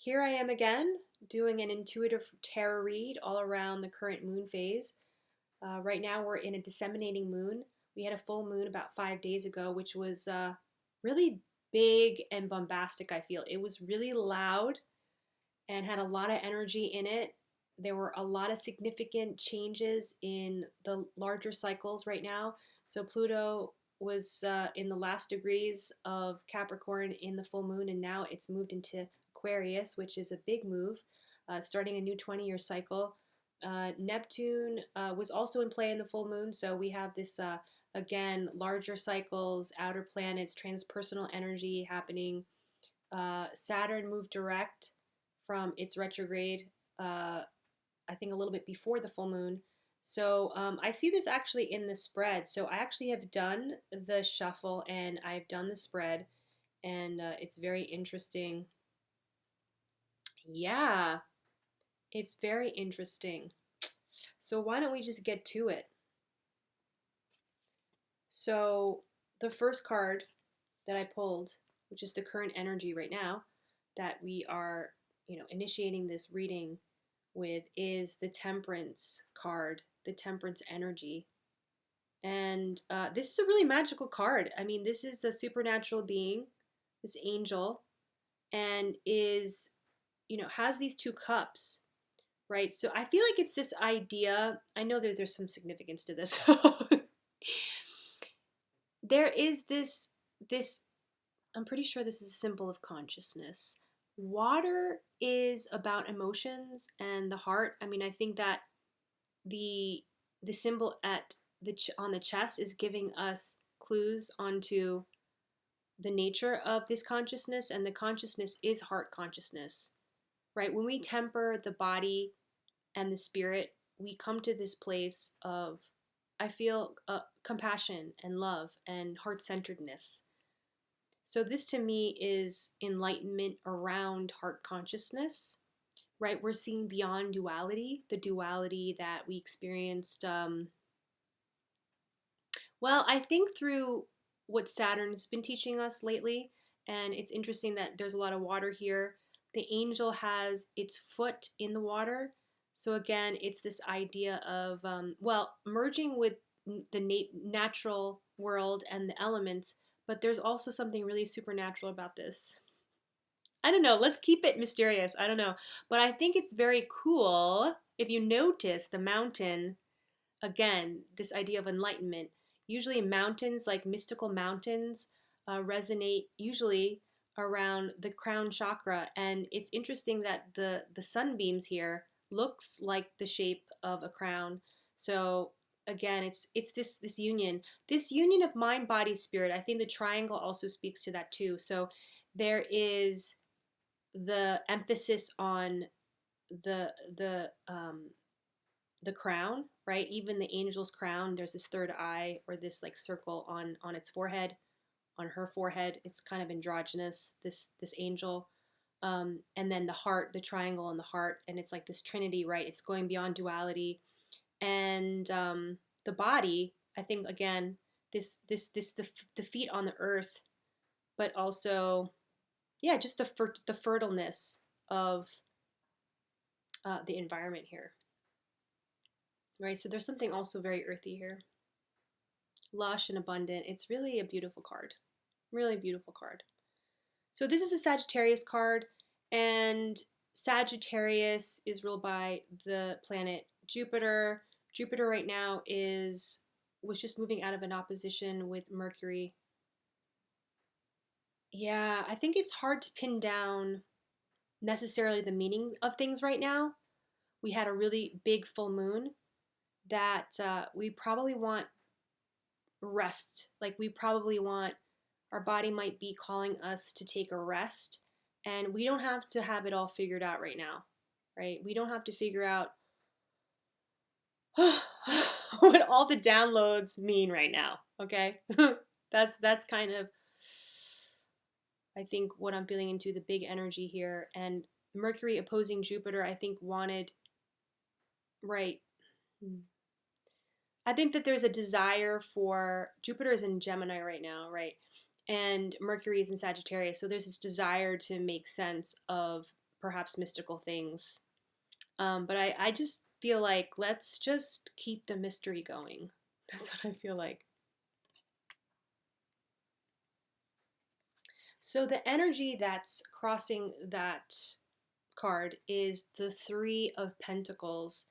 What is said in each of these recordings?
Here I am again doing an intuitive tarot read all around the current moon phase. Right now we're in a disseminating moon. We had a full moon about 5 days ago, which was really big and bombastic, I feel. It was really loud and had a lot of energy in it. There were a lot of significant changes in the larger cycles right now. So Pluto was in the last degrees of Capricorn in the full moon, and now it's moved into Aquarius, which is a big move, starting a new 20-year cycle. Neptune was also in play in the full moon, so we have this, again, larger cycles, outer planets, transpersonal energy happening. Saturn moved direct from its retrograde, I think a little bit before the full moon. So I see this actually in the spread. So I actually have done the shuffle and I've done the spread, and it's very interesting. Yeah, it's very interesting. So why don't we just get to it? So the first card that I pulled, which is the current energy right now that we are, initiating this reading with, is the Temperance card, the Temperance energy. And this is a really magical card. I mean, this is a supernatural being, this angel, and has these two cups, right? So I feel like it's this idea. I know there's some significance to this. There is this. I'm pretty sure this is a symbol of consciousness. Water is about emotions and the heart. I mean, I think that the symbol on the chest is giving us clues onto the nature of this consciousness, and the consciousness is heart consciousness, right? When we temper the body and the spirit, we come to this place of, I feel, compassion and love and heart-centeredness. So this to me is enlightenment around heart consciousness, right? We're seeing beyond duality, the duality that we experienced, I think through what Saturn's been teaching us lately. And it's interesting that there's a lot of water here. The angel has its foot in the water. So again, it's this idea of, merging with the natural world and the elements, but there's also something really supernatural about this. I don't know, let's keep it mysterious. I don't know. But I think it's very cool if you notice the mountain, again, this idea of enlightenment. Usually mountains, like mystical mountains, resonate usually around the crown chakra. And it's interesting that the sunbeams here looks like the shape of a crown. So again, it's this union of mind, body, spirit. I think the triangle also speaks to that too. So there is the emphasis on the crown, right? Even the angel's crown, there's this third eye, or this like circle on its forehead, on her forehead. It's kind of androgynous, this angel. And then the heart, the triangle and the heart, and it's like this trinity, right? It's going beyond duality. And the body, I think, again, the feet on the earth, but also, yeah, just the fertileness of the environment here, right? So there's something also very earthy here, lush and abundant. It's really a beautiful card, really beautiful card. So this is a Sagittarius card, and Sagittarius is ruled by the planet Jupiter. Jupiter right now was just moving out of an opposition with Mercury. Yeah, I think it's hard to pin down necessarily the meaning of things right now. We had a really big full moon that we probably want rest. Like, we probably want, our body might be calling us to take a rest, and we don't have to have it all figured out right now, right? We don't have to figure out what all the downloads mean right now, okay? That's kind of, I think, what I'm feeling into, the big energy here. And Mercury opposing Jupiter, I think, wanted, right, I think that there's a desire for, Jupiter is in Gemini right now, right? And Mercury is in Sagittarius. So there's this desire to make sense of perhaps mystical things. But I just feel like let's just keep the mystery going. That's what I feel like. So the energy that's crossing that card is the Three of Pentacles.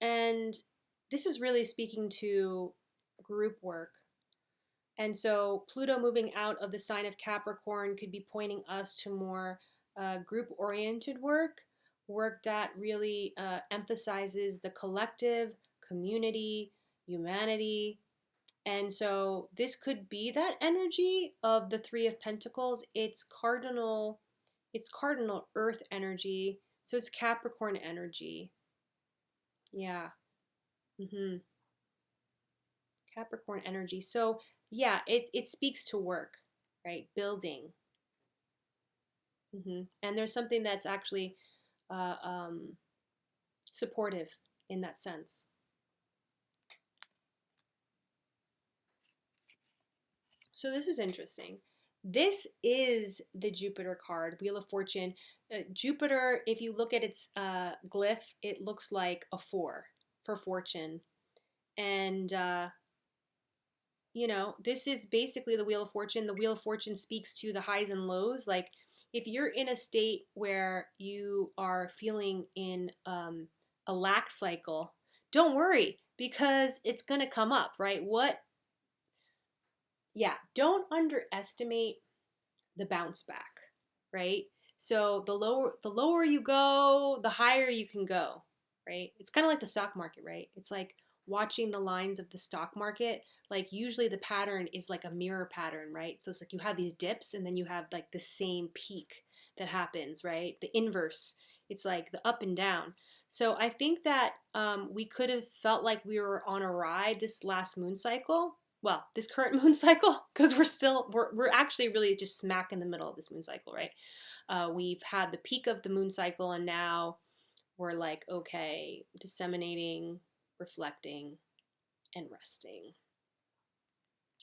And this is really speaking to group work. And so Pluto moving out of the sign of Capricorn could be pointing us to more group-oriented work, work that really emphasizes the collective, community, humanity. And so this could be that energy of the Three of Pentacles. It's cardinal Earth energy. So it's Capricorn energy. Yeah. Capricorn energy. So yeah, it speaks to work, right? Building. And there's something that's actually uh, um, supportive in that sense. So this is interesting. This is the Jupiter card, Wheel of Fortune. Jupiter, if you look at its glyph, it looks like a 4 for fortune. And, this is basically the Wheel of Fortune. The Wheel of Fortune speaks to the highs and lows. Like, if you're in a state where you are feeling in a lack cycle, don't worry because it's going to come up, right? Don't underestimate the bounce back, right? So the lower you go, the higher you can go, right? It's kind of like the stock market, right? It's like watching the lines of the stock market. Like usually the pattern is like a mirror pattern, right? So it's like you have these dips and then you have like the same peak that happens, right? The inverse. It's like the up and down. So I think that we could have felt like we were on a ride this last moon cycle, well, this current moon cycle, because we're actually really just smack in the middle of this moon cycle, right? We've had the peak of the moon cycle and now we're like, okay, disseminating, reflecting, and resting.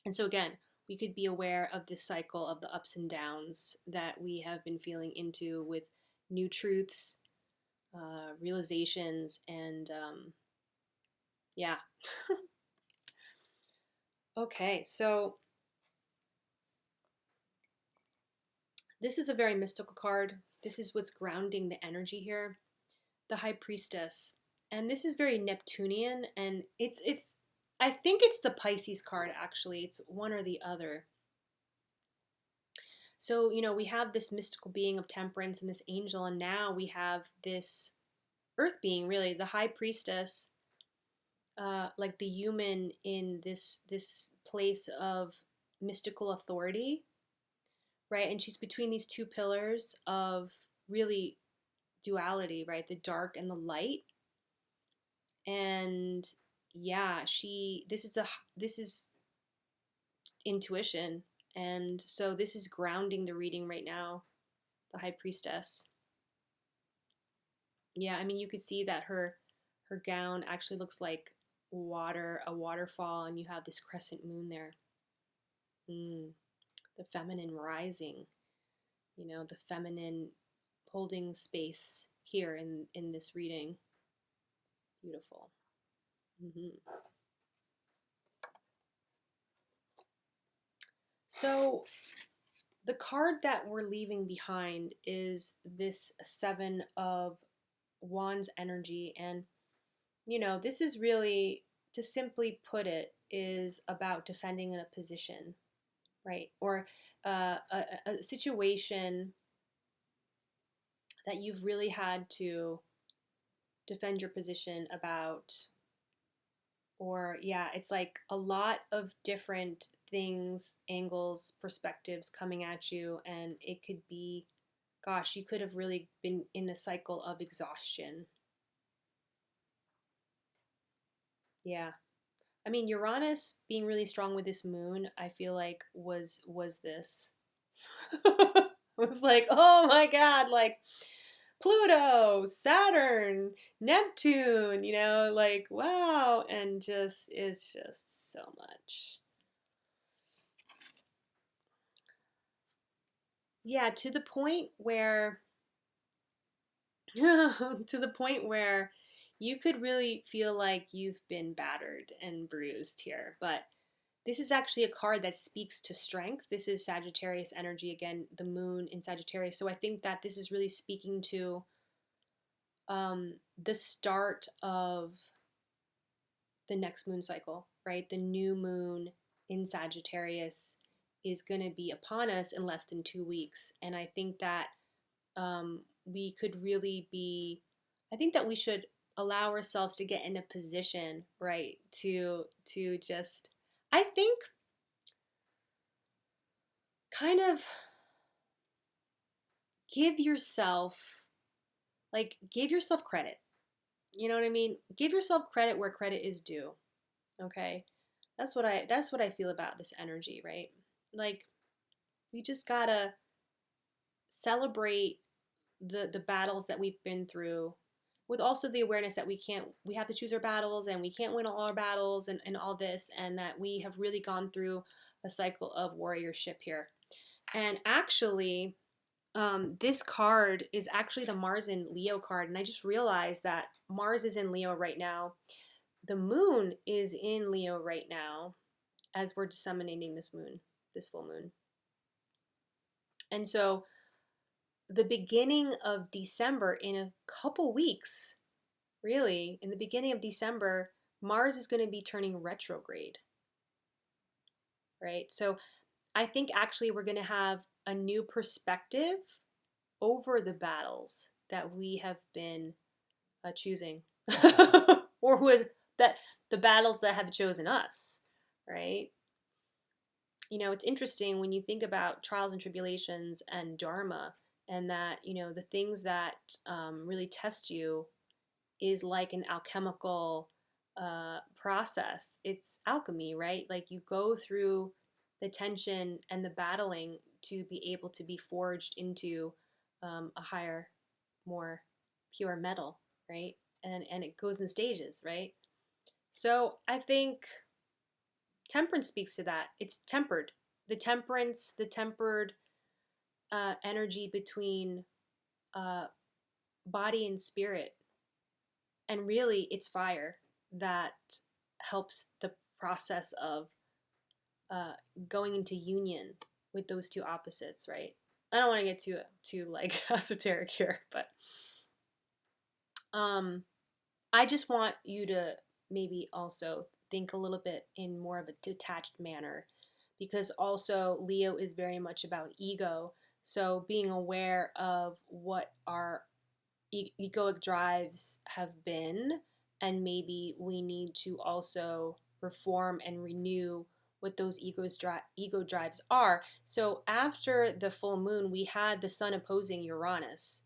And so again, we could be aware of this cycle of the ups and downs that we have been feeling into with new truths, realizations, and yeah. Okay, so this is a very mystical card. This is what's grounding the energy here. The High Priestess. And this is very Neptunian, and it's I think it's the Pisces card actually. It's one or the other. So, we have this mystical being of temperance and this angel, and now we have this earth being, really, the High Priestess, like the human in this place of mystical authority, right? And she's between these two pillars of really duality, right? The dark and the light. And yeah, this is intuition. And so this is grounding the reading right now, the High Priestess. Yeah, I mean, you could see that her gown actually looks like water, a waterfall, and you have this crescent moon there. The feminine rising, the feminine holding space here in this reading. Beautiful. So the card that we're leaving behind is this Seven of Wands energy. And, this is really, to simply put it, is about defending a position, right? Or a situation that you've really had to defend your position about. Or, yeah, it's like a lot of different things, angles, perspectives coming at you. And it could be, gosh, you could have really been in a cycle of exhaustion. Yeah. I mean, Uranus being really strong with this moon, I feel like was this. It was like, oh my God, like Pluto, Saturn, Neptune, like wow, and it's just so much. Yeah, to the point where To the point where you could really feel like you've been battered and bruised here. But this is actually a card that speaks to strength. This is Sagittarius energy, again, the moon in Sagittarius. So I think that this is really speaking to the start of the next moon cycle, right? The new moon in Sagittarius is going to be upon us in less than 2 weeks. And I think that we could really be, I think that we should allow ourselves to get in a position, right, to just, I think, kind of give yourself, give yourself credit. You know what I mean? Give yourself credit where credit is due. Okay? That's what I feel about this energy, right? Like, we just gotta celebrate the battles that we've been through, with also the awareness that we have to choose our battles, and we can't win all our battles, and all this, and that we have really gone through a cycle of warriorship here. And actually, this card is actually the Mars in Leo card, and I just realized that Mars is in Leo right now. The moon is in Leo right now as we're disseminating this full moon. And so the beginning of December, in a couple weeks, really, in the beginning of December, Mars is going to be turning retrograde, right? So I think actually we're going to have a new perspective over the battles that we have been choosing, or was that the battles that have chosen us, right? You know, it's interesting when you think about trials and tribulations and dharma, and that, you know, the things that really test you is like an alchemical process. It's alchemy, right? Like, you go through the tension and the battling to be able to be forged into a higher, more pure metal, right? And it goes in stages, right? So I think temperance speaks to that. It's tempered. The temperance, the tempered energy between body and spirit. And really, it's fire that helps the process of going into union with those two opposites, right? I don't want to get too like esoteric here, but I just want you to maybe also think a little bit in more of a detached manner, because also Leo is very much about ego. So being aware of what our egoic drives have been, and maybe we need to also reform and renew what those ego drives are. So after the full moon, we had the sun opposing Uranus,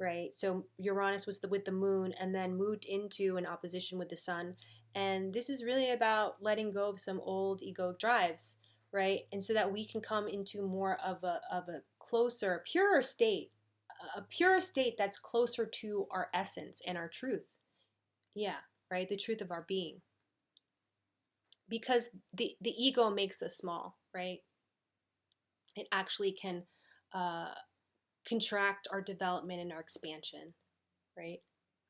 right? So Uranus was with the moon, and then moved into an opposition with the sun. And this is really about letting go of some old egoic drives, right? And so that we can come into more of a closer, purer state, a pure state that's closer to our essence and our truth. Yeah, right? The truth of our being. Because the ego makes us small, right? It actually can contract our development and our expansion, right?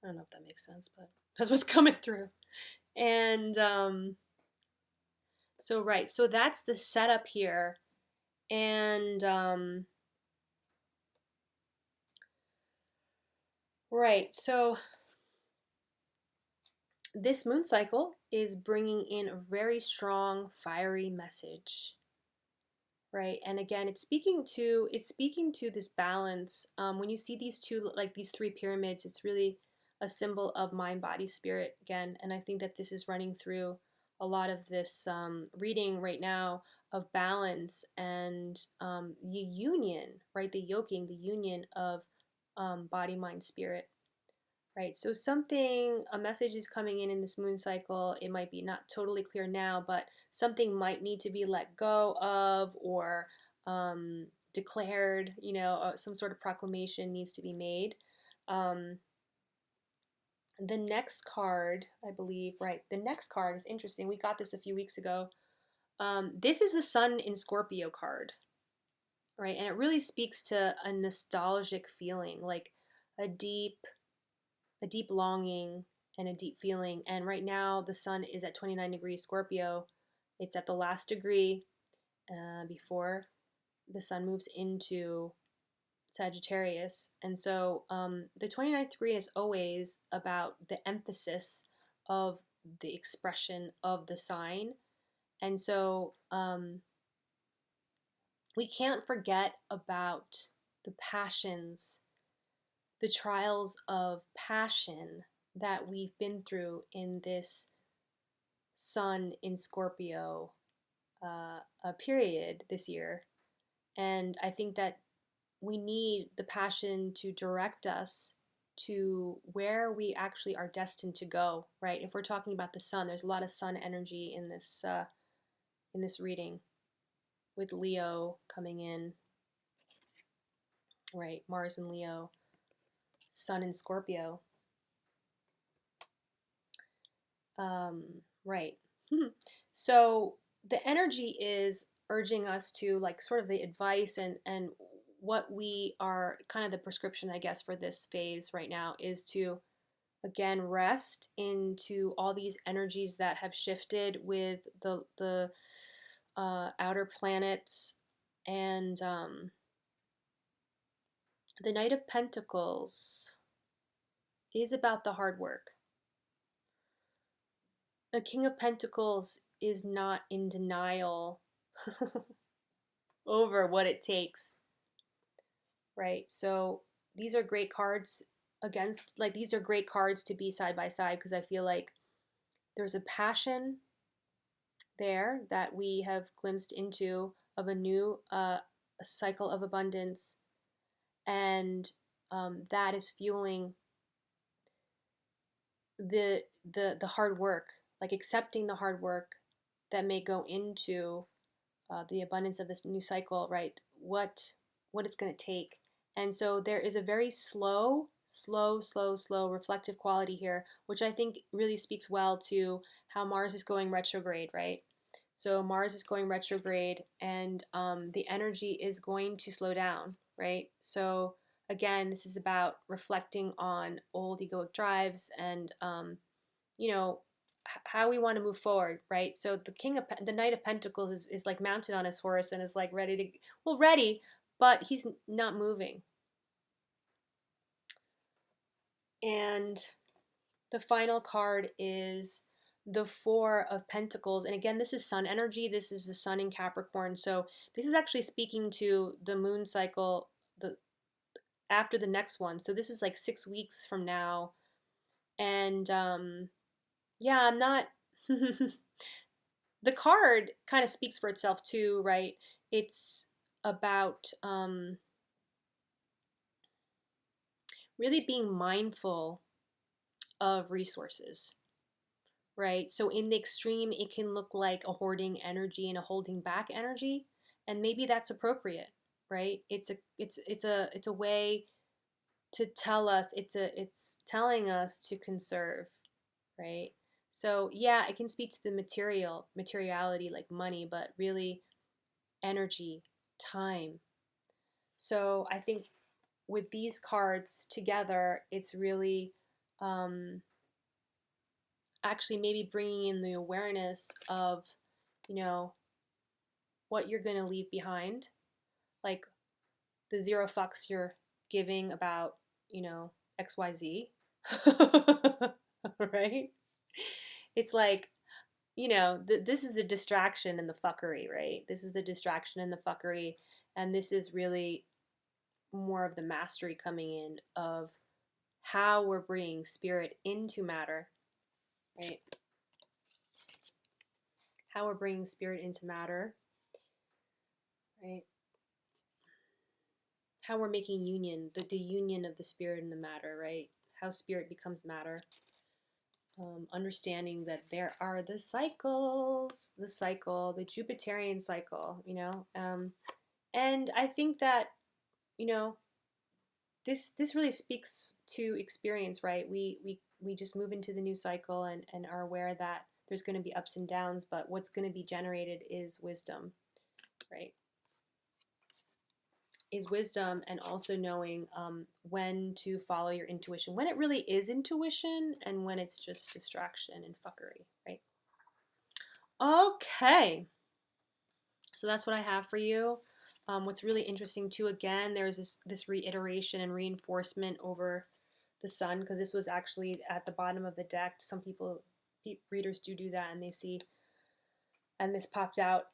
I don't know if that makes sense, but that's what's coming through. And so, right, so that's the setup here. And right, so this moon cycle is bringing in a very strong, fiery message, right? And again, it's speaking to this balance. When you see these two, like these three pyramids, it's really a symbol of mind, body, spirit again. And I think that this is running through a lot of this reading right now of balance and the union, right? The yoking, the union of body, mind, spirit. Right, so a message is coming in this moon cycle. It might be not totally clear now, but something might need to be let go of, or declared, some sort of proclamation needs to be made. The next card, I believe, right, the next card is interesting. We got this a few weeks ago. This is the Sun in Scorpio card, right? And it really speaks to a nostalgic feeling, like a deep longing and a deep feeling. And right now the sun is at 29 degrees Scorpio. It's at the last degree before the sun moves into Sagittarius. And so the 29th degree is always about the emphasis of the expression of the sign. And so we can't forget about the passions, the trials of passion that we've been through in this sun in Scorpio period this year. And I think that we need the passion to direct us to where we actually are destined to go, right? If we're talking about the sun, there's a lot of sun energy in this reading, with Leo coming in, right? Mars and Leo, Sun in Scorpio, right? So the energy is urging us to, like, sort of the advice and what we are, kind of the prescription, I guess, for this phase right now is to again rest into all these energies that have shifted with the outer planets. And the Knight of Pentacles is about the hard work. The King of Pentacles is not in denial over what it takes, right? So these are great cards against, like, these are great cards to be side by side, because I feel like there's a passion there that we have glimpsed into of a new cycle of abundance, and that is fueling the hard work, like accepting the hard work that may go into the abundance of this new cycle, right? What it's going to take. And so there is a very slow reflective quality here, which I think really speaks well to how Mars is going retrograde, right? So Mars is going retrograde, and the energy is going to slow down, right? So again, this is about reflecting on old egoic drives and you know, how we want to move forward, right? So the Knight of Pentacles is like mounted on his horse and is like ready to, well, ready, but he's not moving. And the final card is the Four of Pentacles. And again, this is sun energy. This is the sun in Capricorn. So this is actually speaking to the moon cycle after the next one. So this is like 6 weeks from now. And yeah, I'm not the card kind of speaks for itself too, right? It's about really being mindful of resources, right? So in the extreme, it can look like a hoarding energy and a holding back energy, and maybe that's appropriate, right? It's a way to tell us, it's telling us to conserve, right? So yeah, it can speak to the materiality, like money, but really energy, time. So I think with these cards together, it's really actually maybe bringing in the awareness of, you know, what you're going to leave behind, like the zero fucks you're giving about, you know, XYZ, right? It's like, you know, this is the distraction and the fuckery, right? This is the distraction and the fuckery, and this is really more of the mastery coming in of how we're bringing spirit into matter, right? How we're bringing spirit into matter, right? How we're making union, the union of the spirit and the matter, right? How spirit becomes matter. Understanding that there are the cycles, the Jupiterian cycle, you know? And I think that, you know, this really speaks to experience, right? We just move into the new cycle and are aware that there's going to be ups and downs, but what's going to be generated is wisdom, right? is wisdom, and also knowing when to follow your intuition, when it really is intuition and when it's just distraction and fuckery, right? Okay, so that's what I have for you. What's really interesting too, again, there's this reiteration and reinforcement over the sun, because this was actually at the bottom of the deck. Some people, readers do that, and they see, and this popped out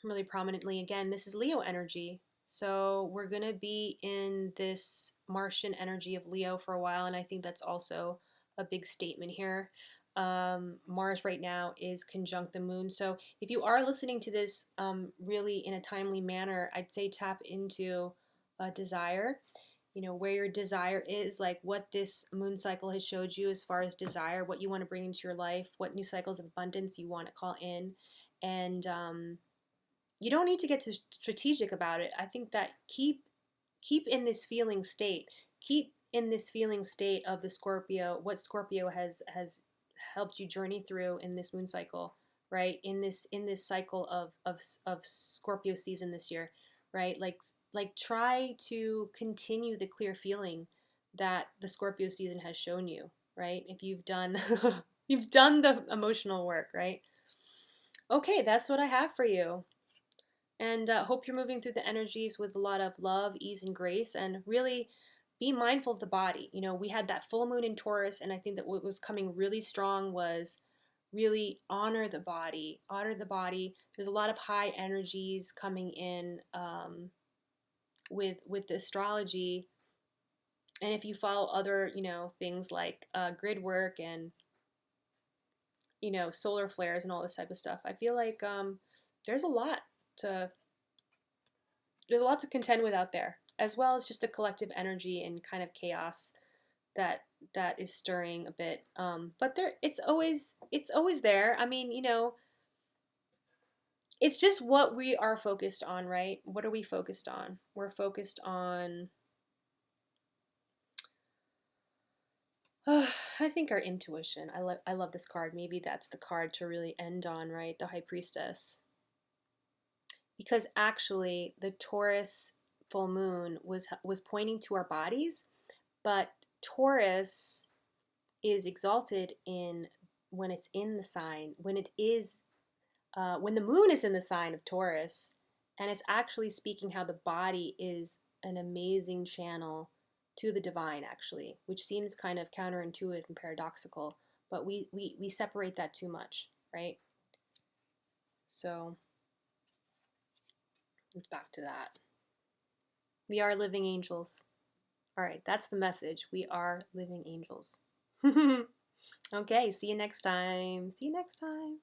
really prominently. Again, this is Leo energy. So we're going to be in this Martian energy of Leo for a while, and I think that's also a big statement here. Mars right now is conjunct the moon. So if you are listening to this really in a timely manner, I'd say tap into a desire. You know, where your desire is, like what this moon cycle has showed you as far as desire, what you want to bring into your life, what new cycles of abundance you want to call in. And you don't need to get too strategic about it. I think that keep in this feeling state. Keep in this feeling state of the Scorpio, what Scorpio has helped you journey through in this moon cycle, right? In this cycle of Scorpio season this year, right? Like try to continue the clear feeling that the Scorpio season has shown you, right? If you've done you've done the emotional work, right? Okay, that's what I have for you. And hope you're moving through the energies with a lot of love, ease, and grace, and really be mindful of the body. You know, we had that full moon in Taurus, and I think that what was coming really strong was really honor the body. Honor the body. There's a lot of high energies coming in with the astrology, and if you follow other, you know, things like grid work and, you know, solar flares and all this type of stuff, I feel like there's a lot to contend with out there, as well as just the collective energy and kind of chaos that is stirring a bit. But there, it's always there. I mean, you know, it's just what we are focused on, right? What are we focused on? We're focused on, I think, our intuition. I love this card. Maybe that's the card to really end on, right? The High Priestess. Because actually, the Taurus full moon was pointing to our bodies, but Taurus is exalted in when it's in the sign, when it is when the moon is in the sign of Taurus, and it's actually speaking how the body is an amazing channel to the divine, actually, which seems kind of counterintuitive and paradoxical, but we separate that too much, right? So back to that. We are living angels. All right, that's the message. We are living angels. Okay, see you next time. See you next time.